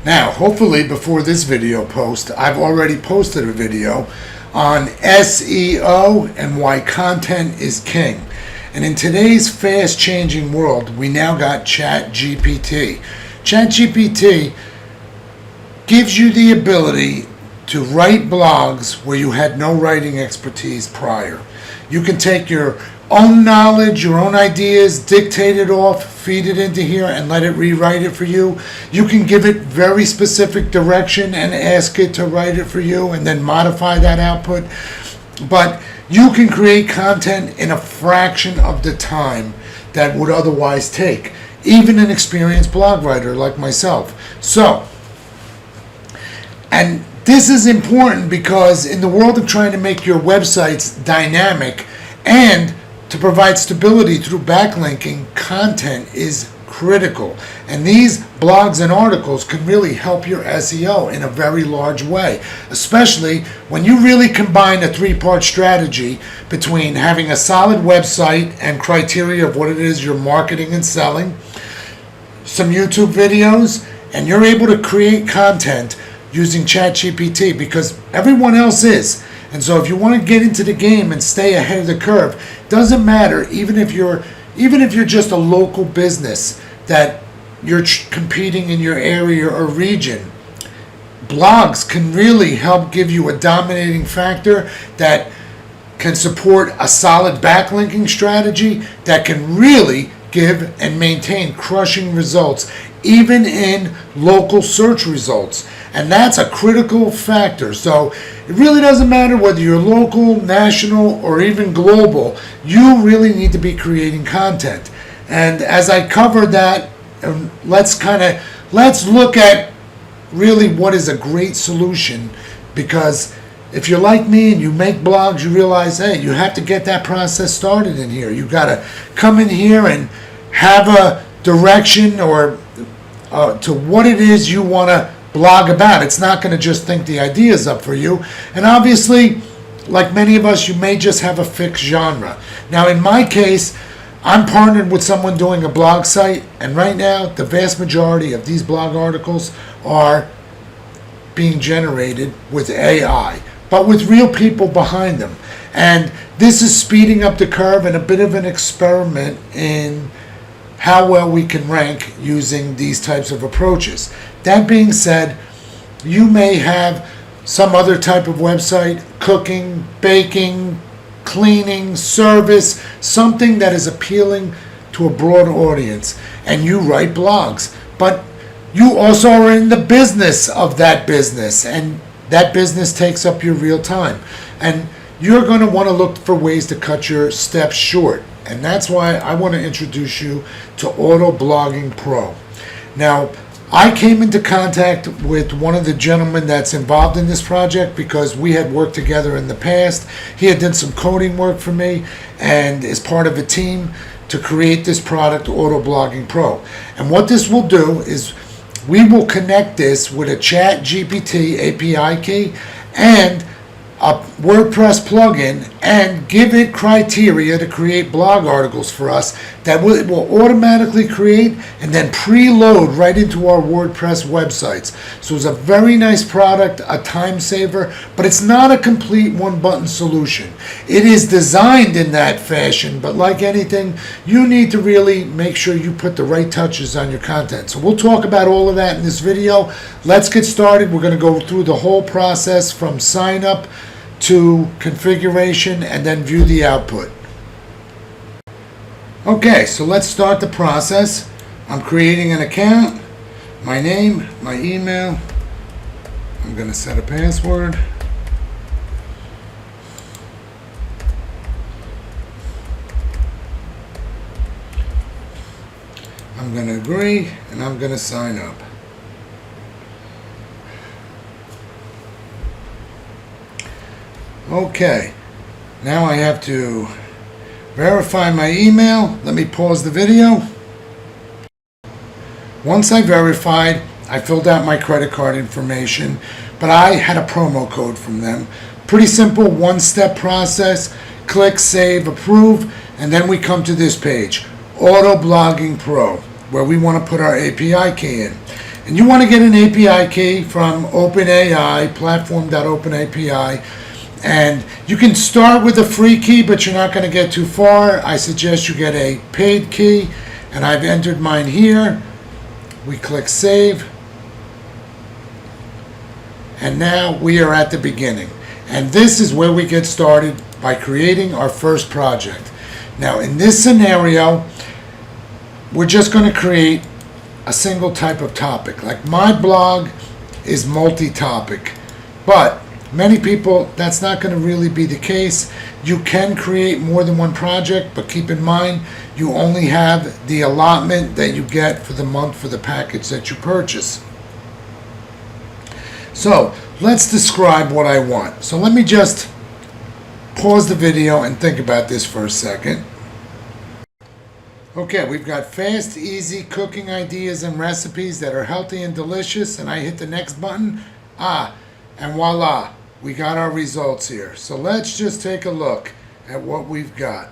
Now, hopefully before this video post, I've already posted a video on SEO and why content is king. And in today's fast-changing world, we now got ChatGPT. ChatGPT gives you the ability to write blogs where you had no writing expertise prior. You can take your own knowledge, your own ideas, dictate it off, feed it into here, and let it rewrite it for you. You can give it very specific direction and ask it to write it for you and then modify that output. But you can create content in a fraction of the time that would otherwise take, even an experienced blog writer like myself. And this is important because in the world of trying to make your websites dynamic and to provide stability through backlinking, content is critical. And these blogs and articles can really help your SEO in a very large way, especially when you really combine a three-part strategy between having a solid website and criteria of what it is you're marketing and selling, some YouTube videos, and you're able to create content using ChatGPT because everyone else is. And so if you want to get into the game and stay ahead of the curve, doesn't matter, even if you're just a local business that you're competing in your area or region, blogs can really help give you a dominating factor that can support a solid backlinking strategy that can really give and maintain crushing results even in local search results. And that's a critical factor. So it really doesn't matter whether you're local, national, or even global. You really need to be creating content. And as I covered that, let's look at really what is a great solution, because if you're like me and you make blogs, you realize, hey, you have to get that process started in here. You got to come in here and have a direction or to what it is you want to blog about. It's not going to just think the ideas up for you. And obviously, like many of us, you may just have a fixed genre. Now, in my case, I'm partnered with someone doing a blog site, and right now, the vast majority of these blog articles are being generated with AI, but with real people behind them. And this is speeding up the curve and a bit of an experiment in how well we can rank using these types of approaches. That being said, you may have some other type of website, cooking, baking, cleaning, service, something that is appealing to a broad audience, and you write blogs. But you also are in the business of that business, and that business takes up your real time. And you're going to want to look for ways to cut your steps short. And that's why I want to introduce you to Autoblogging Pro. Now, I came into contact with one of the gentlemen that's involved in this project because we had worked together in the past. He had done some coding work for me and is part of a team to create this product, Autoblogging Pro. And what this will do is we will connect this with a ChatGPT API key and a WordPress plugin and give it criteria to create blog articles for us that it will automatically create and then preload right into our WordPress websites. So it's a very nice product, a time saver, but it's not a complete one-button solution. It is designed in that fashion, but like anything, you need to really make sure you put the right touches on your content. So we'll talk about all of that in this video. Let's get started. We're going to go through the whole process from sign up to configuration and then view the output. Okay, so let's start the process. I'm creating an account, my name, my email. I'm going to set a password. I'm going to agree and I'm going to sign up. Okay, now I have to verify my email. Let me pause the video. Once I verified, I filled out my credit card information, but I had a promo code from them. Pretty simple one-step process. Click Save, Approve, and then we come to this page, Autoblogging Pro, where we want to put our API key in. and you want to get an API key from OpenAI, platform.openapi, and you can start with a free key, but you're not going to get too far. I suggest you get a paid key, and I've entered mine here. We click save, and now we are at the beginning. And this is where we get started by creating our first project. Now in this scenario, we're just going to create a single type of topic. Like my blog is multi-topic, but many people, that's not going to really be the case. You can create more than one project, but keep in mind, you only have the allotment that you get for the month for the package that you purchase. So let's describe what I want. So let me just pause the video and think about this for a second. Okay, we've got fast, easy cooking ideas and recipes that are healthy and delicious, and I hit the next button, and voila, we got our results here. So let's just take a look at what we've got.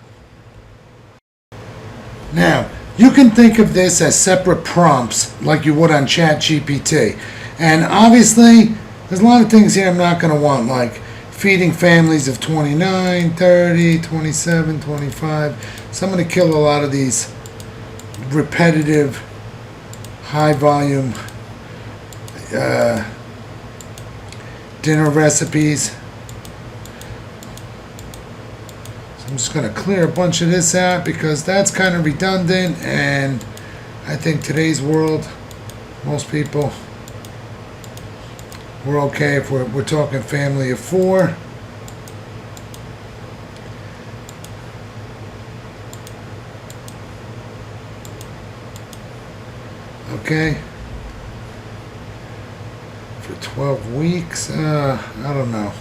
Now, you can think of this as separate prompts like you would on ChatGPT. And obviously, there's a lot of things here I'm not going to want, like feeding families of 29, 30, 27, 25. So I'm going to kill a lot of these repetitive, high volume dinner recipes. So I'm just going to clear a bunch of this out because that's kind of redundant, and I think today's world, most people, we're okay if we're talking family of 4. Okay. For 12 weeks, I don't know.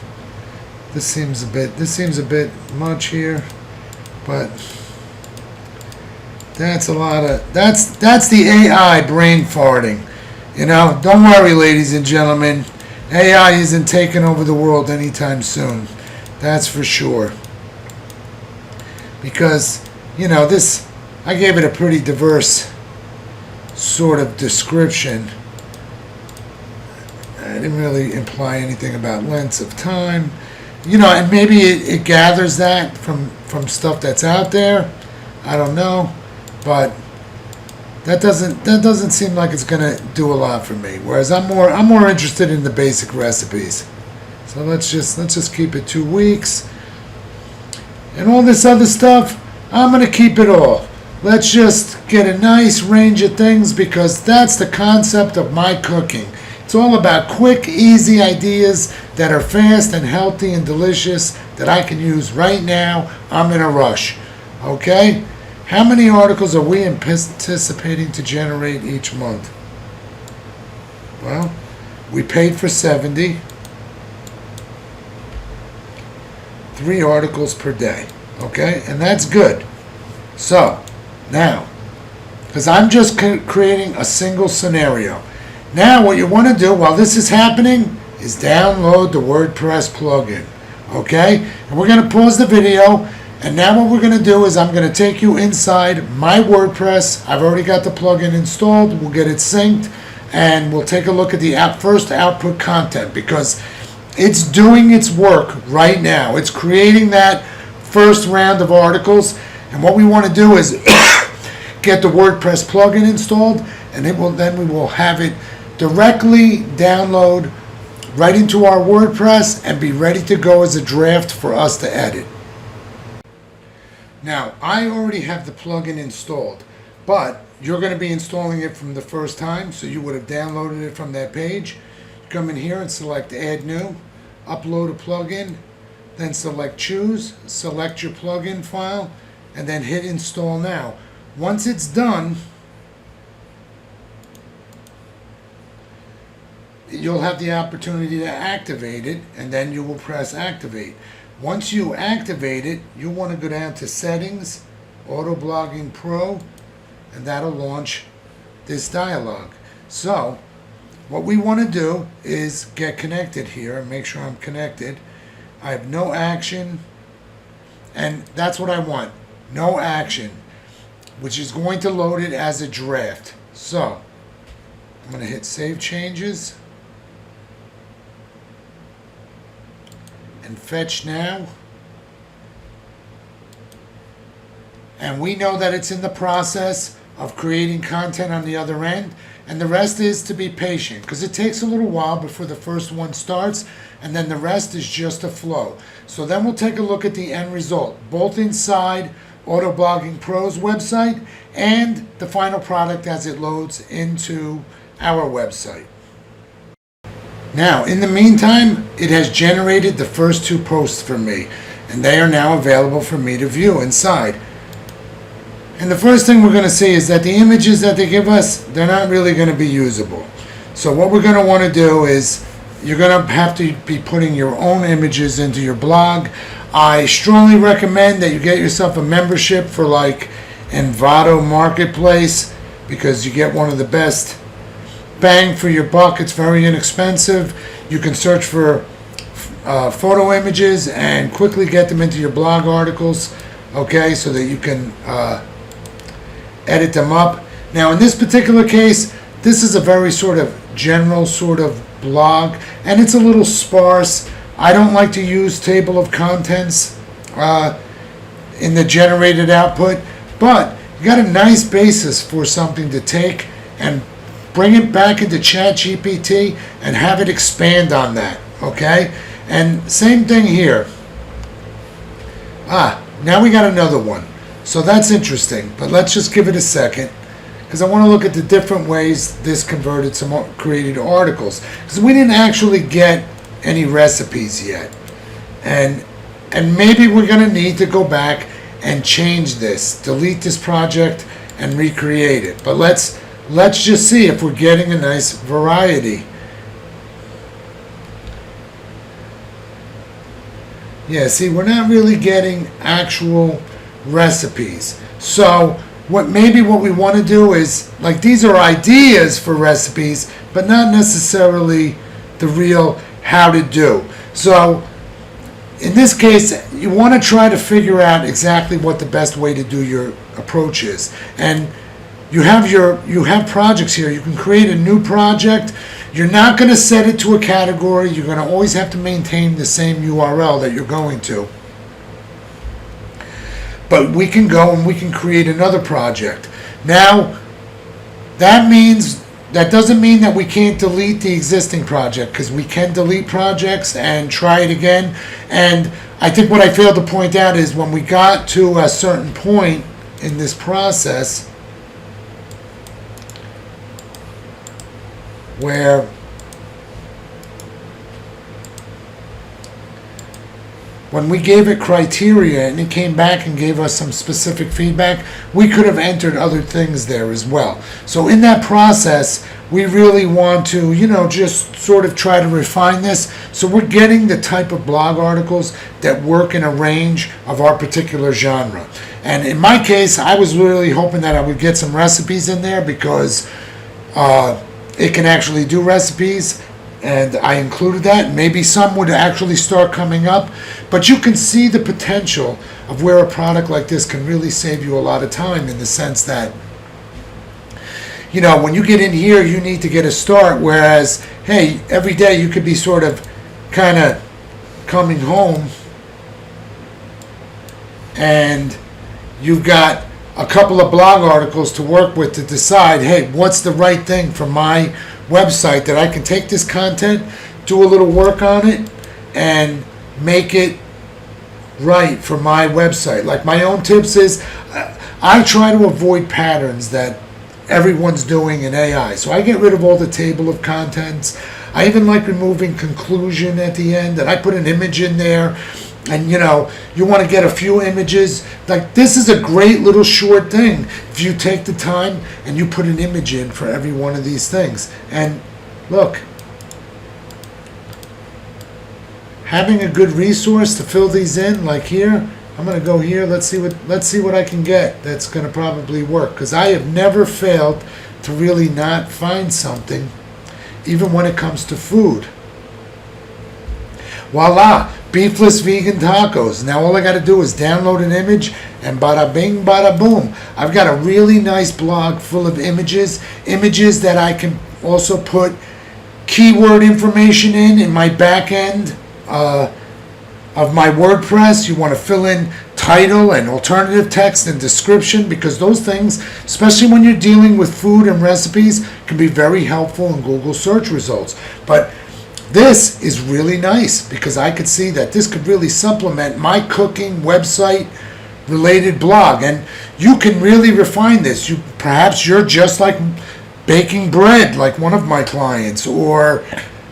This seems a bit much here, but that's a lot of, that's the AI brain farting. You know, don't worry, ladies and gentlemen. AI isn't taking over the world anytime soon. That's for sure. Because, you know, this, I gave it a pretty diverse sort of description. I didn't really imply anything about lengths of time. You know, and maybe it gathers that from stuff that's out there. I don't know. But that doesn't seem like it's gonna do a lot for me. Whereas I'm more interested in the basic recipes. So let's just keep it 2 weeks. And all this other stuff, I'm gonna keep it all. Let's just get a nice range of things because that's the concept of my cooking. It's all about quick, easy ideas that are fast and healthy and delicious that I can use right now. I'm in a rush. Okay? How many articles are we anticipating to generate each month? Well, we paid for 70. 3 articles per day. Okay? And that's good. So, now, because I'm just creating a single scenario. Now, what you want to do while this is happening is download the WordPress plugin. Okay? And we're going to pause the video. And now what we're going to do is I'm going to take you inside my WordPress. I've already got the plugin installed. We'll get it synced. And we'll take a look at the first output content because it's doing its work right now. It's creating that first round of articles. And what we want to do is get the WordPress plugin installed. And then we will have it directly download right into our WordPress and be ready to go as a draft for us to edit. Now, I already have the plugin installed, but you're going to be installing it from the first time, so you would have downloaded it from that page. Come in here and select Add New, upload a plugin, then select Choose, select your plugin file, and then hit Install Now. Once it's done, you'll have the opportunity to activate it, and then you will press Activate. Once you activate it, you want to go down to Settings, Autoblogging Pro, and that'll launch this dialog. So, what we want to do is get connected here and make sure I'm connected. I have no action, and that's what I want. No action, which is going to load it as a draft. So, I'm going to hit Save Changes and Fetch Now. And we know that it's in the process of creating content on the other end. And the rest is to be patient, because it takes a little while before the first one starts, and then the rest is just a flow. So then we'll take a look at the end result, both inside Autoblogging Pro's website and the final product as it loads into our website. Now, in the meantime, it has generated the first 2 posts for me, and they are now available for me to view inside. And the first thing we're going to see is that the images that they give us, they're not really going to be usable. So what we're going to want to do is, you're going to have to be putting your own images into your blog. I strongly recommend that you get yourself a membership for like Envato Marketplace, because you get one of the best bang for your buck. It's very inexpensive. You can search for photo images and quickly get them into your blog articles, okay, so that you can edit them up. Now in this particular case, this is a very sort of general sort of blog, and it's a little sparse. I don't like to use table of contents in the generated output, but you got a nice basis for something to take and bring it back into ChatGPT and have it expand on that, okay? And same thing here. Now we got another one. So that's interesting, but let's just give it a second, because I want to look at the different ways this converted some created articles, because we didn't actually get any recipes yet, and maybe we're going to need to go back and change this, delete this project and recreate it. But let's just see if we're getting a nice variety. Yeah, see, we're not really getting actual recipes. So what we want to do is, like, these are ideas for recipes, but not necessarily the real how to do. So in this case, you want to try to figure out exactly what the best way to do your approach is. And you have projects here. You can create a new project. You're not going to set it to a category. You're going to always have to maintain the same URL that you're going to. But we can go and we can create another project. Now, that doesn't mean that we can't delete the existing project, because we can delete projects and try it again. And I think what I failed to point out is, when we got to a certain point in this process where when we gave it criteria and it came back and gave us some specific feedback, we could have entered other things there as well. So in that process, we really want to, just sort of try to refine this, so we're getting the type of blog articles that work in a range of our particular genre. And in my case, I was really hoping that I would get some recipes in there, because it can actually do recipes, and I included that. Maybe some would actually start coming up, but you can see the potential of where a product like this can really save you a lot of time, in the sense that, when you get in here, you need to get a start, whereas, hey, every day you could be sort of kind of coming home and you've got a couple of blog articles to work with to decide, hey, what's the right thing for my website, that I can take this content, do a little work on it, and make it right for my website. Like, my own tips is, I try to avoid patterns that everyone's doing in AI. So I get rid of all the table of contents. I even like removing conclusion at the end, and I put an image in there. And you want to get a few images. Like, this is a great little short thing if you take the time and you put an image in for every one of these things. And look, having a good resource to fill these in, like here, I'm going to go here. Let's see what I can get that's going to probably work, because I have never failed to really not find something, even when it comes to food. Voila, beefless vegan tacos. Now all I got to do is download an image, and bada bing, bada boom. I've got a really nice blog full of images that I can also put keyword information in my back end of my WordPress. You want to fill in title and alternative text and description, because those things, especially when you're dealing with food and recipes, can be very helpful in Google search results. But this is really nice because I could see that this could really supplement my cooking website related blog, and you can really refine this. Perhaps you're just like baking bread, like one of my clients, or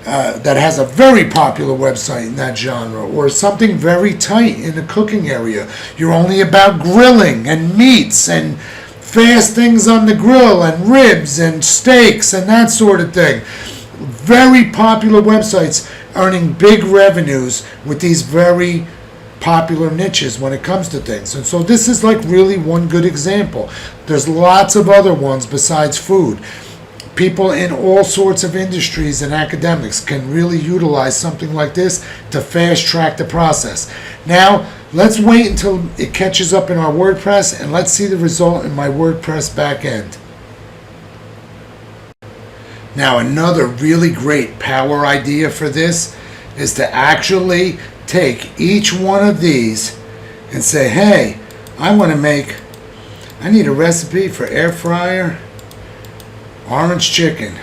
that has a very popular website in that genre, or something very tight in the cooking area. You're only about grilling and meats and fast things on the grill and ribs and steaks and that sort of thing. Very popular websites earning big revenues with these very popular niches when it comes to things. And so this is like really one good example. There's lots of other ones besides food. People in all sorts of industries and academics can really utilize something like this to fast track the process. Now, let's wait until it catches up in our WordPress, and let's see the result in my WordPress backend. Now, another really great power idea for this is to actually take each one of these and say, hey, I need a recipe for air fryer orange chicken.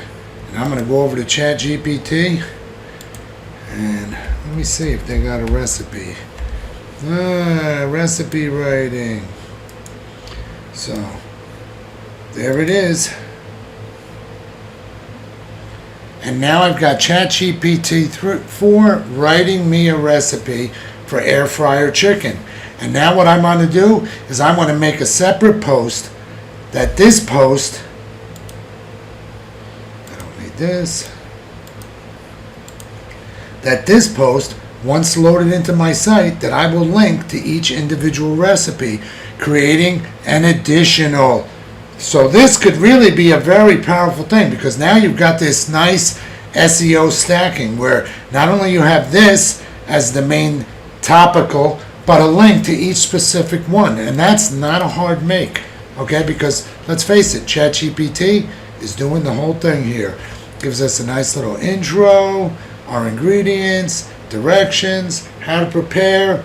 And I'm going to go over to ChatGPT and let me see if they got a recipe. Recipe writing. So, there it is. And now I've got ChatGPT 4 writing me a recipe for air fryer chicken. And now what I'm going to do is I'm going to make a separate post that this post, this post, once loaded into my site, that I will link to each individual recipe, creating an additional. So this could really be a very powerful thing, because now you've got this nice SEO stacking where not only you have this as the main topical, but a link to each specific one. And that's not a hard make, okay? Because let's face it, ChatGPT is doing the whole thing here. Gives us a nice little intro, our ingredients, directions, how to prepare,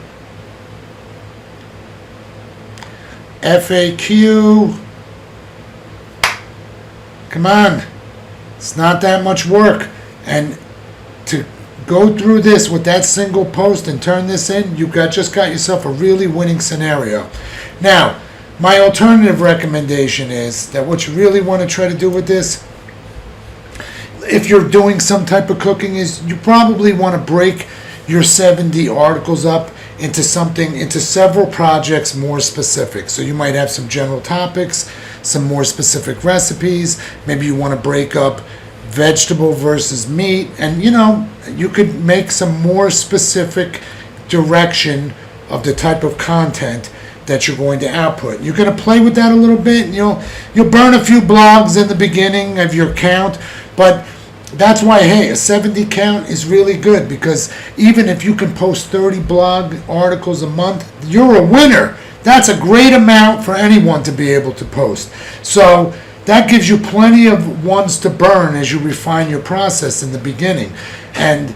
FAQ. Come on, it's not that much work. And to go through this with that single post and turn this in, you've just got yourself a really winning scenario. Now, my alternative recommendation is that what you really want to try to do with this, if you're doing some type of cooking, is you probably want to break your 70 articles up into several projects more specific. So you might have some general topics, some more specific recipes. Maybe you want to break up vegetable versus meat, and you could make some more specific direction of the type of content that you're going to output. You're going to play with that a little bit, and you'll burn a few blogs in the beginning of your count, but that's why, hey, a 70 count is really good, because even if you can post 30 blog articles a month, you're a winner. That's a great amount for anyone to be able to post. So that gives you plenty of ones to burn as you refine your process in the beginning. And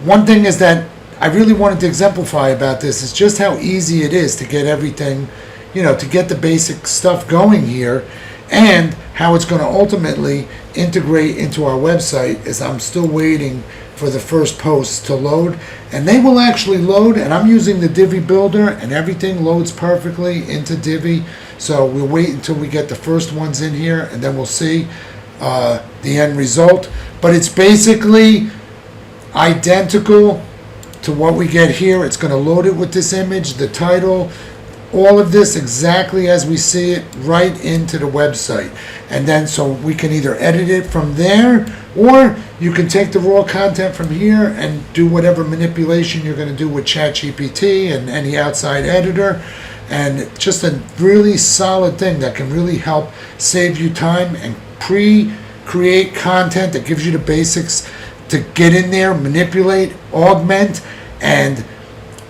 one thing is that I really wanted to exemplify about this is just how easy it is to get everything, to get the basic stuff going here, and how it's going to ultimately integrate into our website, as I'm still waiting for the first posts to load. And they will actually load, and I'm using the Divi Builder, and everything loads perfectly into Divi. So we'll wait until we get the first ones in here, and then we'll see the end result. But it's basically identical to what we get here. It's going to load it with this image, the title, all of this exactly as we see it right into the website. And then so we can either edit it from there, or you can take the raw content from here and do whatever manipulation you're going to do with ChatGPT and any outside editor. And just a really solid thing that can really help save you time and pre-create content that gives you the basics to get in there, manipulate, augment, and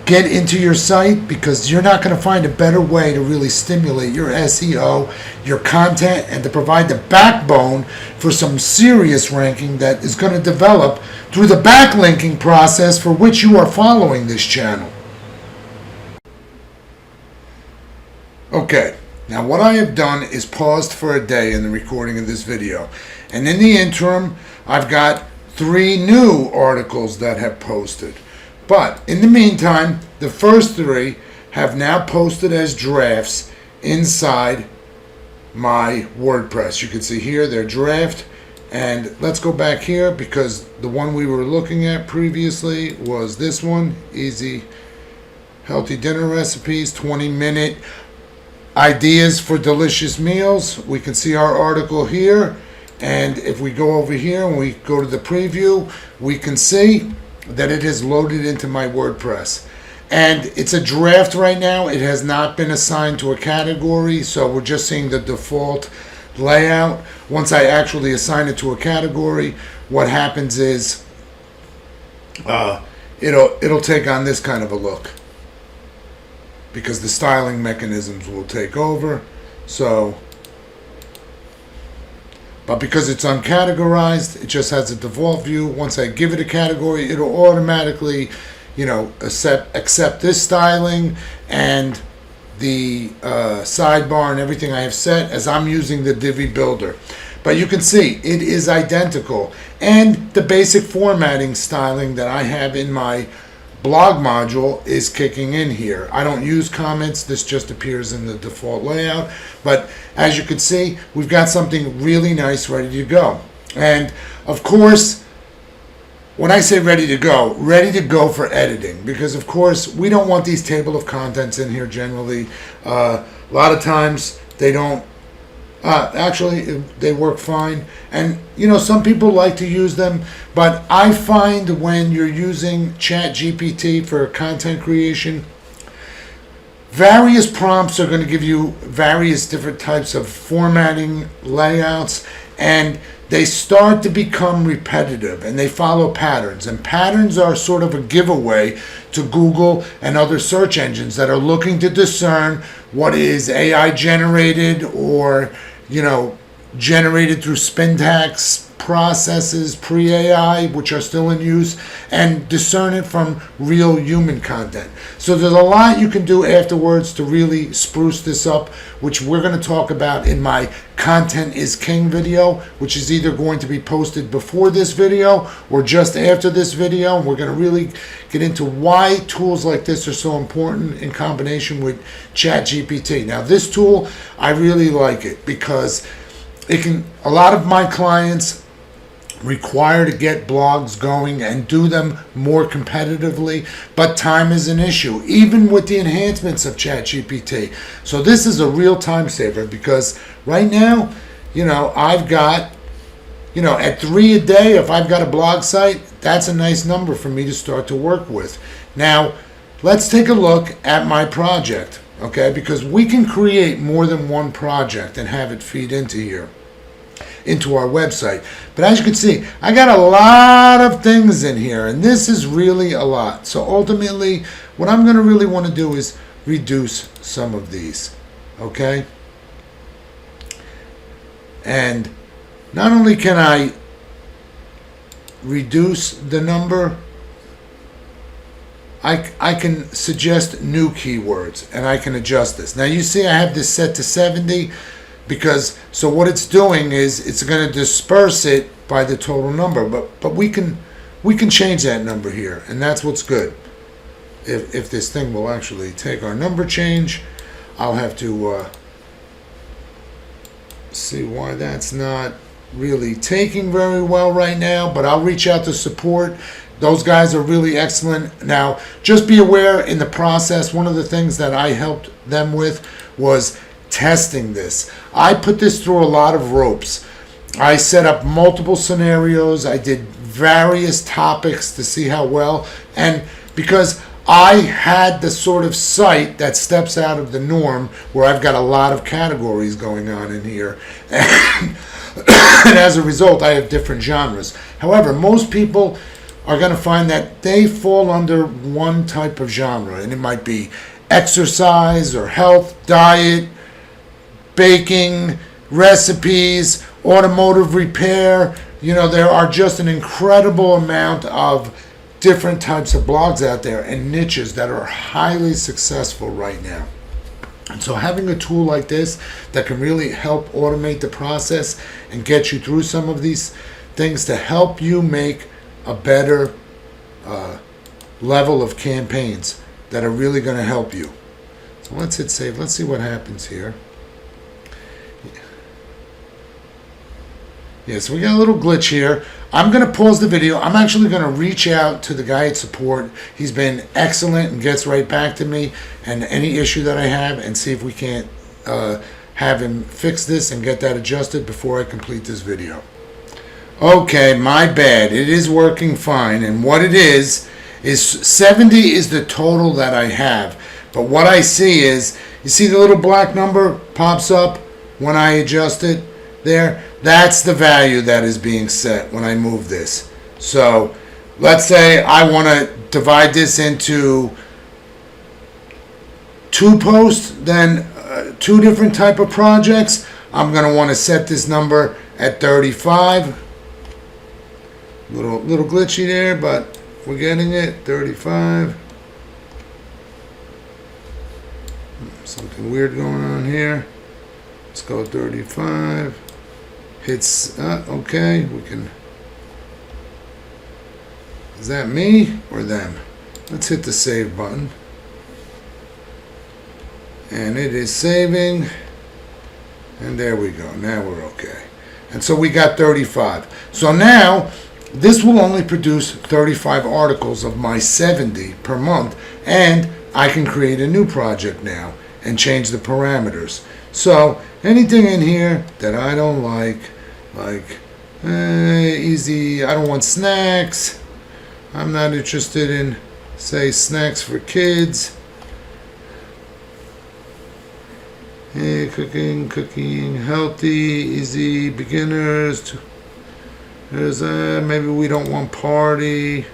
get into your site, because you're not going to find a better way to really stimulate your SEO, your content, and to provide the backbone for some serious ranking that is going to develop through the backlinking process for which you are following this channel. Okay, now what I have done is paused for a day in the recording of this video, and in the interim I've got 3 new articles that have posted. But in the meantime, the first 3 have now posted as drafts inside my WordPress. You can see here they're draft, and let's go back here because the one we were looking at previously was this one, Easy Healthy Dinner Recipes, 20-minute ideas for delicious meals. We can see our article here, and if we go over here and we go to the preview, we can see that it is loaded into my WordPress. And it's a draft right now. It has not been assigned to a category, so we're just seeing the default layout. Once I actually assign it to a category, what happens is it'll take on this kind of a look, because the styling mechanisms will take over. But because it's uncategorized, it just has a default view. Once I give it a category, it'll automatically, accept this styling and the sidebar and everything I have set as I'm using the Divi Builder. But you can see it is identical, and the basic formatting styling that I have in my blog module is kicking in here. I don't use comments. This just appears in the default layout. But as you can see, we've got something really nice ready to go. And of course, when I say ready to go for editing, because of course we don't want these table of contents in here generally. A lot of times they don't. Actually, they work fine, and some people like to use them, but I find when you're using ChatGPT for content creation, various prompts are going to give you various different types of formatting layouts, and they start to become repetitive, and they follow patterns, and patterns are sort of a giveaway to Google and other search engines that are looking to discern what is AI generated or generated through syntax processes pre-AI, which are still in use, and discern it from real human content. So there's a lot you can do afterwards to really spruce this up, which we're going to talk about in my Content is King video, which is either going to be posted before this video or just after this video. And we're going to really get into why tools like this are so important in combination with ChatGPT. Now, this tool, I really like it because a lot of my clients require to get blogs going and do them more competitively, but time is an issue, even with the enhancements of ChatGPT. So this is a real time saver, because right now, I've got, at 3 a day, if I've got a blog site, that's a nice number for me to start to work with. Now, let's take a look at my project, okay? Because we can create more than one project and have it feed into here, into our website. But as you can see, I got a lot of things in here, and this is really a lot. So ultimately, what I'm going to really want to do is reduce some of these, okay? And not only can I reduce the number, I can suggest new keywords, and I can adjust this. Now you see I have this set to 70, because so what it's doing is it's going to disperse it by the total number, but we can change that number here, and that's what's good. If this thing will actually take our number change, I'll have to see why that's not really taking very well right now, but I'll reach out to support. Those guys are really excellent. Now, just be aware in the process, one of the things that I helped them with was testing this. I put this through a lot of ropes. I set up multiple scenarios. I did various topics to see how well, and because I had the sort of site that steps out of the norm, where I've got a lot of categories going on in here, and as a result I have different genres. However, most people are going to find that they fall under one type of genre, and it might be exercise or health, diet, baking, recipes, automotive repair. You know, there are just an incredible amount of different types of blogs out there and niches that are highly successful right now. And so having a tool like this that can really help automate the process and get you through some of these things to help you make a better level of campaigns that are really going to help you. So let's hit save. Let's see what happens here. Yeah, so we got a little glitch here. I'm going to pause the video. I'm actually going to reach out to the guy at support. He's been excellent and gets right back to me and any issue that I have, and see if we can't have him fix this and get that adjusted before I complete this video. Okay, my bad. It is working fine, and what it is 70 is the total that I have. But what I see is, you see the little black number pops up when I adjust it there? That's the value that is being set when I move this. So let's say I want to divide this into 2 posts, then 2 different type of projects. I'm going to want to set this number at 35. Little glitchy there, but we're getting it. 35. Something weird going on here. Let's go 35. Hits, okay, we can, is that me or them? Let's hit the save button. And it is saving. And there we go. Now we're okay. And so we got 35. So now this will only produce 35 articles of my 70 per month. And I can create a new project now and change the parameters. So anything in here that I don't like easy, I don't want snacks. I'm not interested in, say, snacks for kids. Cooking, healthy, easy, beginners. There's maybe we don't want party.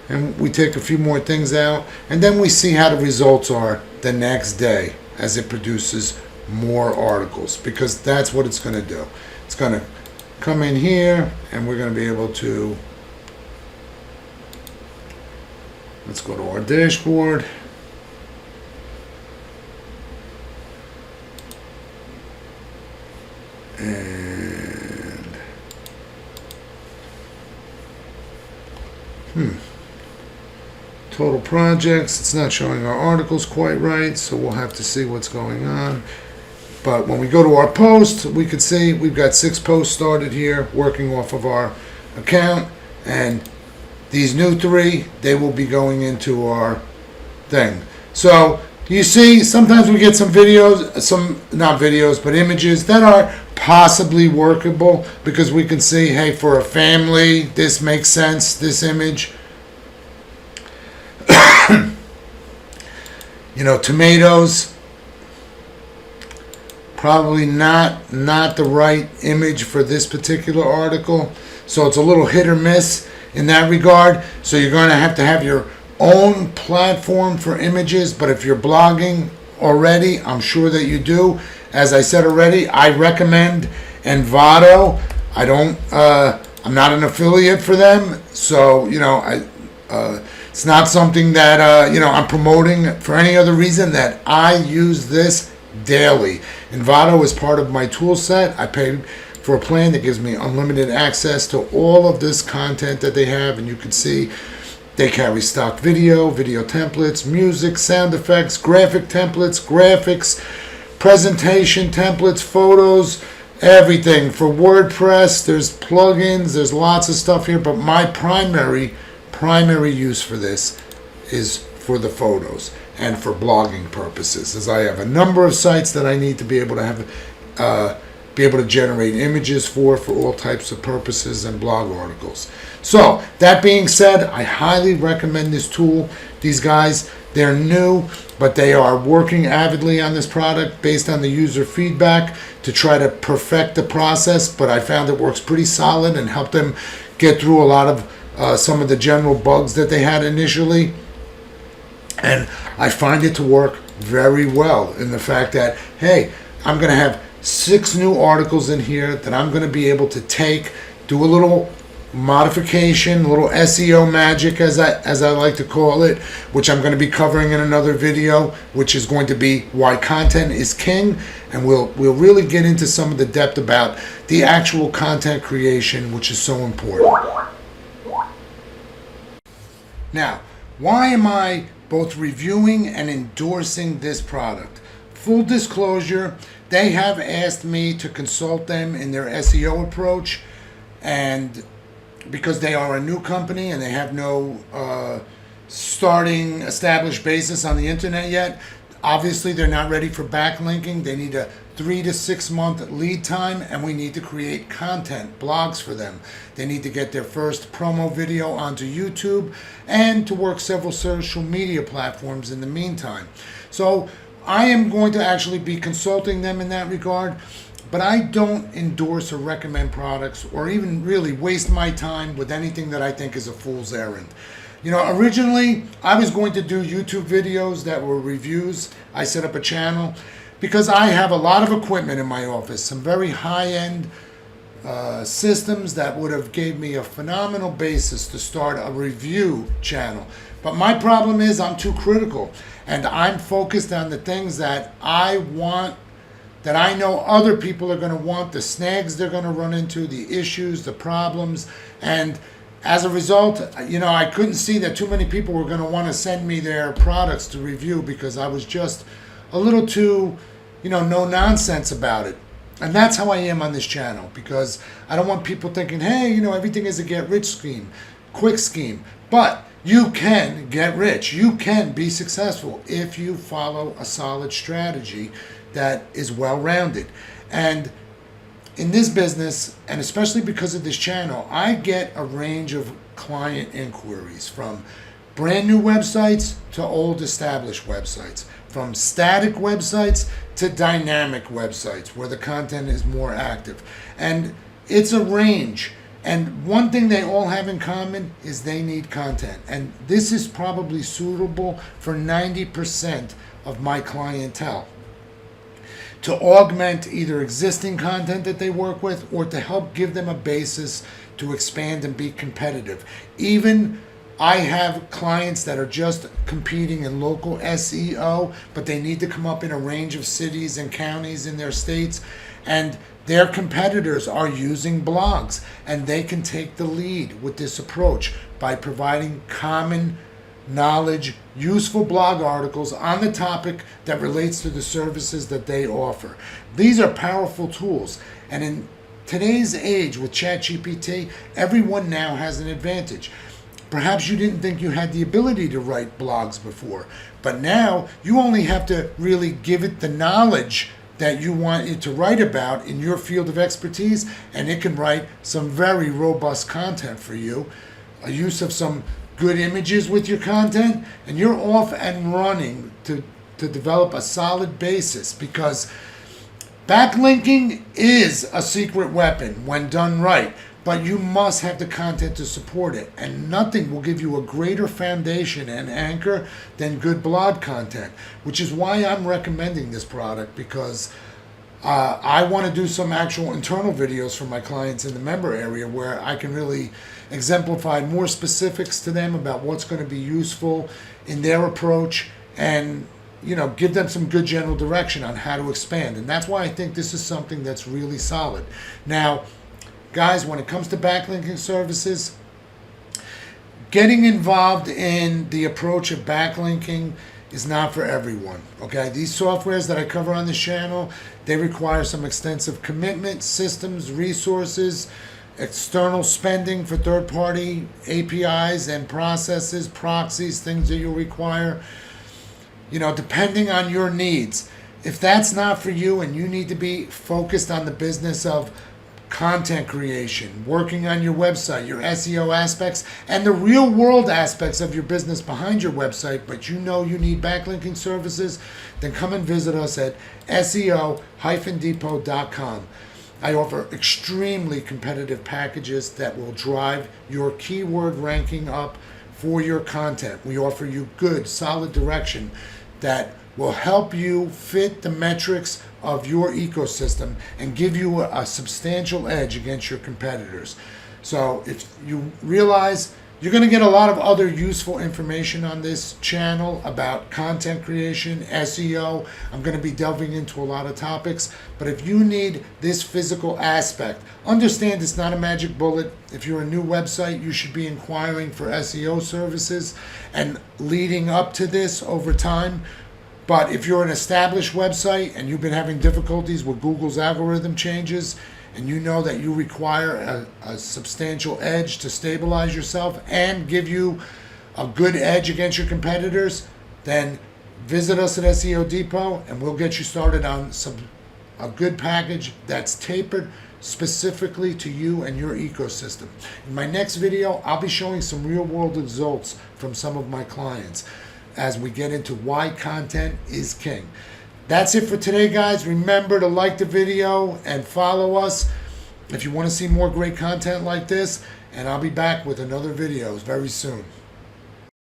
And we take a few more things out, and then we see how the results are the next day as it produces more articles, because that's what it's going to do. It's going to come in here, and we're going to be able to, let's go to our dashboard. And total projects, it's not showing our articles quite right, so we'll have to see what's going on. But when we go to our post, we can see we've got 6 posts started here working off of our account, and these new 3, they will be going into our thing. So you see, sometimes we get some videos, not videos, but images that are possibly workable, because we can see, hey, for a family, this makes sense, this image. You know, tomatoes, probably not the right image for this particular article. So it's a little hit or miss in that regard. So you're going to have your own platform for images. But if you're blogging already, I'm sure that you do. As I said already, I recommend Envato. I'm not an affiliate for them. So, you know, it's not something that, I'm promoting for any other reason. That I use this daily. Envato is part of my tool set. I paid for a plan that gives me unlimited access to all of this content that they have, and you can see they carry stock video templates, music, sound effects, graphic templates, graphics, presentation templates, photos, everything. For WordPress, there's plugins, there's lots of stuff here, but my primary use for this is for the photos and for blogging purposes, as I have a number of sites that I need to be able to have be able to generate images for all types of purposes and blog articles. So that being said, I highly recommend this tool. These guys, They're new, but they are working avidly on this product based on the user feedback to try to perfect the process. But I found it works pretty solid and helped them get through a lot of some of the general bugs that they had initially. And I find it to work very well in the fact that, hey, I'm going to have 6 new articles in here that I'm going to be able to take, do a little modification, a little SEO magic as I like to call it, which I'm going to be covering in another video, which is going to be why content is king, and we'll really get into some of the depth about the actual content creation, which is so important. Now, why am I both reviewing and endorsing this product? Full disclosure, they have asked me to consult them in their SEO approach, and because they are a new company and they have no starting established basis on the internet yet, obviously they're not ready for backlinking. They need a 3 to 6 month lead time, and we need to create content, blogs for them. They need to get their first promo video onto YouTube and to work several social media platforms in the meantime. So I am going to actually be consulting them in that regard. But I don't endorse or recommend products or even really waste my time with anything that I think is a fool's errand. You know, originally I was going to do YouTube videos that were reviews. I set up a channel because I have a lot of equipment in my office, some very high-end systems that would have gave me a phenomenal basis to start a review channel. But my problem is I'm too critical, and I'm focused on the things that I want, that I know other people are going to want, the snags they're going to run into, the issues, the problems. And as a result, you know, I couldn't see that too many people were going to want to send me their products to review because I was just a little too, you know, no nonsense about it. And that's how I am on this channel, because I don't want people thinking, hey, you know, everything is a get rich scheme, quick scheme. But you can get rich. You can be successful if you follow a solid strategy that is well-rounded. And in this business, and especially because of this channel, I get a range of client inquiries from brand new websites to old established websites, from static websites to dynamic websites where the content is more active. And it's a range. And one thing they all have in common is they need content. And this is probably suitable for 90% of my clientele, to augment either existing content that they work with or to help give them a basis to expand and be competitive. Even I have clients that are just competing in local SEO, but they need to come up in a range of cities and counties in their states, and their competitors are using blogs, and they can take the lead with this approach by providing common knowledge, useful blog articles on the topic that relates to the services that they offer. These are powerful tools, and in today's age with ChatGPT, everyone now has an advantage. Perhaps you didn't think you had the ability to write blogs before, but now you only have to really give it the knowledge that you want it to write about in your field of expertise, and it can write some very robust content for you, a use of some good images with your content, and you're off and running to develop a solid basis, because backlinking is a secret weapon when done right, but you must have the content to support it, and nothing will give you a greater foundation and anchor than good blog content, which is why I'm recommending this product, because I want to do some actual internal videos for my clients in the member area where I can really exemplify more specifics to them about what's going to be useful in their approach, and you know, give them some good general direction on how to expand. And that's why I think this is something that's really solid. Now, guys, when it comes to backlinking services, getting involved in the approach of backlinking is not for everyone, okay? These softwares that I cover on this channel, they require some extensive commitment, systems, resources, external spending for third-party APIs and processes, proxies, things that you'll require, you know, depending on your needs. If that's not for you and you need to be focused on the business of content creation, working on your website, your SEO aspects, and the real world aspects of your business behind your website, but you know you need backlinking services, then come and visit us at SEO-depot.com. I offer extremely competitive packages that will drive your keyword ranking up for your content. We offer you good, solid direction that will help you fit the metrics of your ecosystem and give you a substantial edge against your competitors. So if you realize you're going to get a lot of other useful information on this channel about content creation, SEO. I'm going to be delving into a lot of topics, but if you need this physical aspect, understand it's not a magic bullet. If you're a new website, you should be inquiring for SEO services and leading up to this over time. But if you're an established website and you've been having difficulties with Google's algorithm changes, and you know that you require a substantial edge to stabilize yourself and give you a good edge against your competitors, then visit us at SEO Depot and we'll get you started on a good package that's tapered specifically to you and your ecosystem. In my next video, I'll be showing some real world results from some of my clients as we get into why content is king. That's it for today, guys. Remember to like the video and follow us if you want to see more great content like this. And I'll be back with another video very soon.